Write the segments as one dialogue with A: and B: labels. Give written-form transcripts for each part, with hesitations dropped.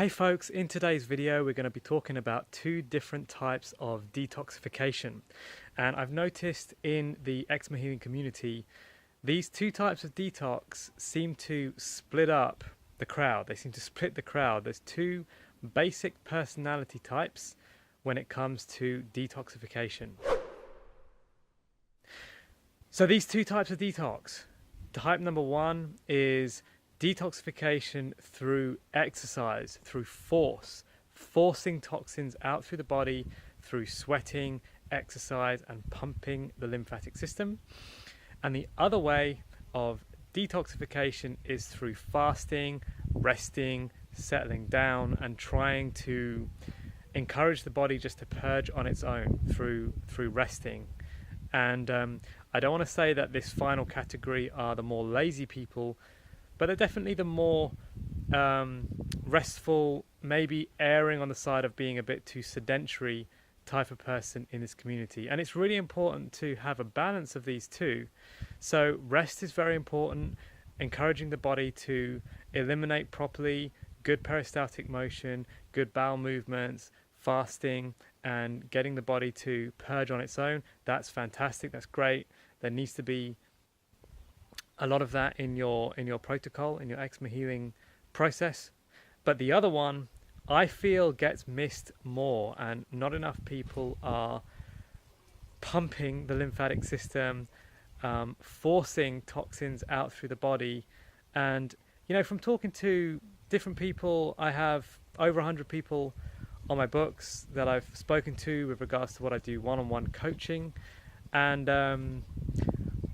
A: Hey folks, in today's video we're going to be talking about two different types of detoxification. And I've noticed in the eczema healing community, these two types of detox seem to split up the crowd. They seem to split the crowd. There's two basic personality types when it comes to detoxification. So these two types of detox. Type number one is detoxification through exercise, through forcing toxins out through the body through sweating, exercise, and pumping the lymphatic system. And the other way of detoxification is through fasting, resting, settling down, and trying to encourage the body just to purge on its own through resting. And I don't want to say that this final category are the more lazy people, but they're definitely the more restful, maybe erring on the side of being a bit too sedentary type of person in this community. And it's really important to have a balance of these two. So rest is very important, encouraging the body to eliminate properly, good peristaltic motion, good bowel movements, fasting, and getting the body to purge on its own. That's fantastic, that's great. There needs to be a lot of that in your protocol, in your eczema healing process. But the other one, I feel, gets missed more, and not enough people are pumping the lymphatic system, forcing toxins out through the body. And you know, from talking to different people, I have over 100 people on my books that I've spoken to with regards to what I do one-on-one coaching, and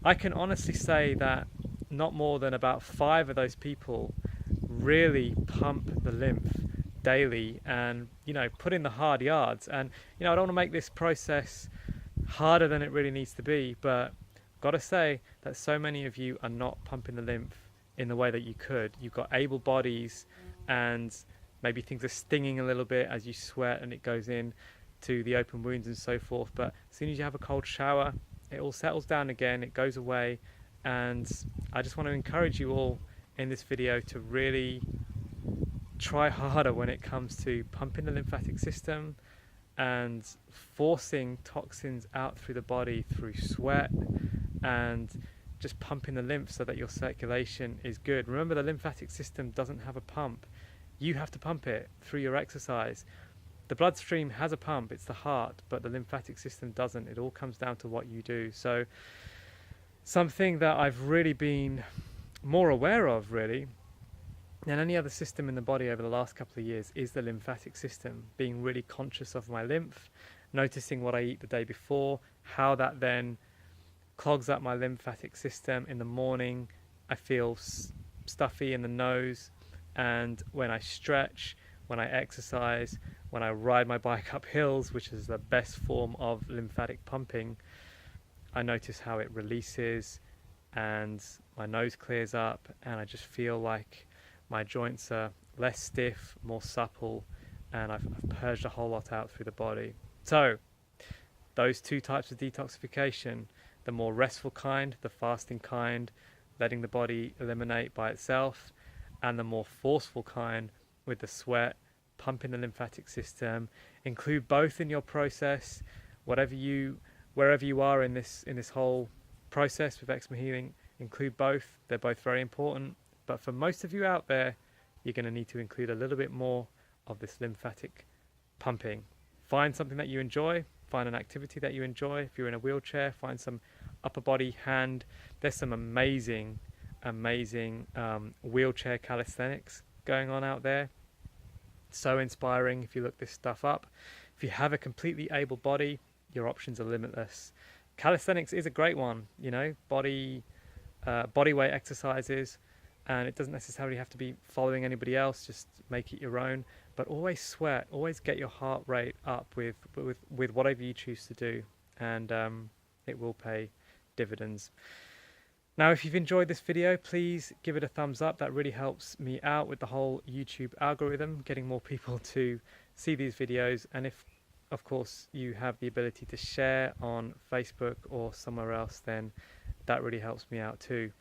A: I can honestly say that not more than about 5 of those people really pump the lymph daily and, you know, put in the hard yards. And, you know, I don't want to make this process harder than it really needs to be, but I've got to say that so many of you are not pumping the lymph in the way that you could. You've got able bodies, and maybe things are stinging a little bit as you sweat and it goes in to the open wounds and so forth. But as soon as you have a cold shower, it all settles down again, it goes away. And I just want to encourage you all in this video to really try harder when it comes to pumping the lymphatic system and forcing toxins out through the body through sweat, and just pumping the lymph so that your circulation is good. Remember, the lymphatic system doesn't have a pump. You have to pump it through your exercise. The bloodstream has a pump, it's the heart, but the lymphatic system doesn't. It all comes down to what you do. So something that I've really been more aware of, really, than any other system in the body over the last couple of years is the lymphatic system. Being really conscious of my lymph, noticing what I eat the day before, how that then clogs up my lymphatic system. In the morning, I feel stuffy in the nose, and when I stretch, when I exercise, when I ride my bike up hills, which is the best form of lymphatic pumping, I notice how it releases and my nose clears up, and I just feel like my joints are less stiff, more supple, and I've purged a whole lot out through the body. So those two types of detoxification, the more restful kind, the fasting kind, letting the body eliminate by itself, and the more forceful kind with the sweat, pumping the lymphatic system. Include both in your process. Wherever you are in this whole process with eczema healing, include both. They're both very important, but for most of you out there, you're going to need to include a little bit more of this lymphatic pumping. Find something that you enjoy, find an activity that you enjoy. If you're in a wheelchair, find some upper body hand. There's some amazing wheelchair calisthenics going on out there. So inspiring if you look this stuff up. If you have a completely able body, your options are limitless. Calisthenics is a great one, you know, body weight exercises, and it doesn't necessarily have to be following anybody else, just make it your own. But always sweat, always get your heart rate up with whatever you choose to do, and it will pay dividends. Now, if you've enjoyed this video, please give it a thumbs up. That really helps me out with the whole YouTube algorithm, getting more people to see these videos. And if, of course, you have the ability to share on Facebook or somewhere else, then that really helps me out too.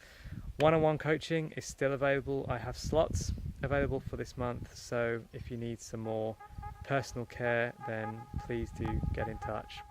A: One-on-one coaching is still available. I have slots available for this month, so if you need some more personal care, then please do get in touch.